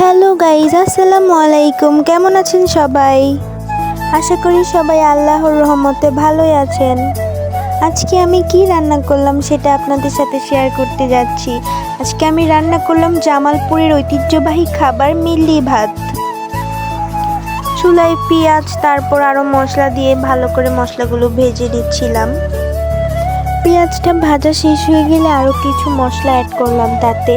Hello guys, আসসালামু আলাইকুম। কেমন আছেন সবাই? আশা করি সবাই আল্লাহর রহমতে ভালোই আছেন। আজকে আমি কি রান্না করলাম সেটা আপনাদের সাথে শেয়ার করতে যাচ্ছি। আজকে আমি রান্না করলাম জামালপুরের ঐতিহ্যবাহী খাবার মিল্লি ভাত। চুলায় পেঁয়াজ তারপর আরও মশলা দিয়ে ভালো করে মশলাগুলো ভেজে নিচ্ছিলাম। পেঁয়াজটা ভাজা শেষ হয়ে গেলে আরও কিছু মশলা অ্যাড করলাম তাতে।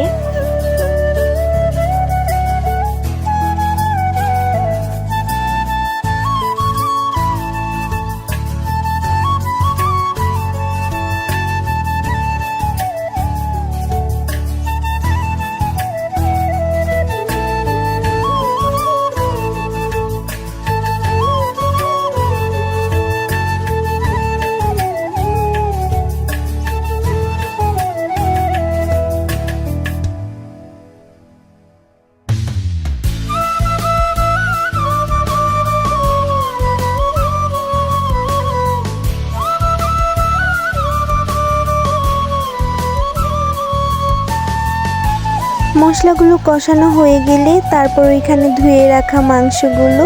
মশলাগুলো কষানো হয়ে গেলে তারপর এখানে ধুয়ে রাখা মাংসগুলো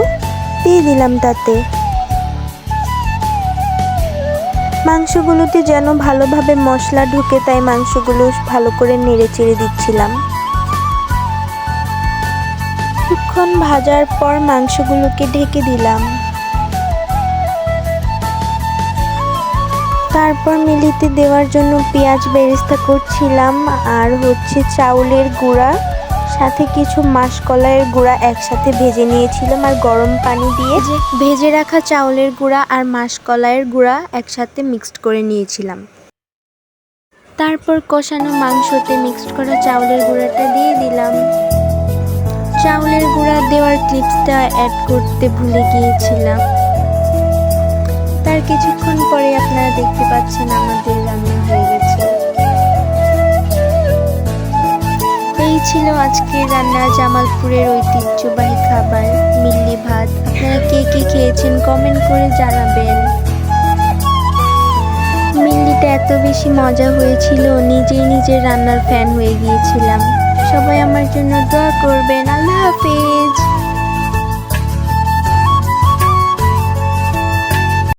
দিয়ে দিলাম তাতে। মাংসগুলোতে যেন ভালোভাবে মশলা ঢুকে তাই মাংসগুলো ভালো করে নেড়ে চেড়ে দিচ্ছিলাম। কিছুক্ষণ ভাজার পর মাংসগুলোকে ঢেকে দিলাম। তারপর মিলিতে দেওয়ার জন্য পেঁয়াজ বেরেস্তা করছিলাম আর চাউলের গুঁড়া সাথে কিছু মাসকলাইয়ের গুঁড়া একসাথে ভেজে নিয়েছিলাম আর গরম পানি দিয়ে ভেজে রাখা চাউলের গুঁড়া আর মাসকলাইয়ের গুঁড়া একসাথে মিক্সড করে নিয়েছিলাম। তারপর কষানো মাংসতে মিক্সড করা চাউলের গুঁড়াটা দিয়ে দিলাম। চাউলের গুঁড়া দেওয়ার ক্লিপসটা অ্যাড করতে ভুলে গিয়েছিলাম। তার কিছুক্ষণ পরে আপনারা দেখতে পাচ্ছেন আমাদের রান্না হয়ে গেছে। এই ছিল আজকের রান্না, জামালপুরের ঐতিহ্যবাহী খাবার মিল্লি ভাত। আপনারা কে কে খেয়েছেন কমেন্ট করে জানাবেন। মিল্লিটা এত বেশি মজা হয়েছিল, নিজের রান্নার ফ্যান হয়ে গিয়েছিলাম। সবাই আমার জন্য দোয়া করবেন। আল্লাহ হাফেজ।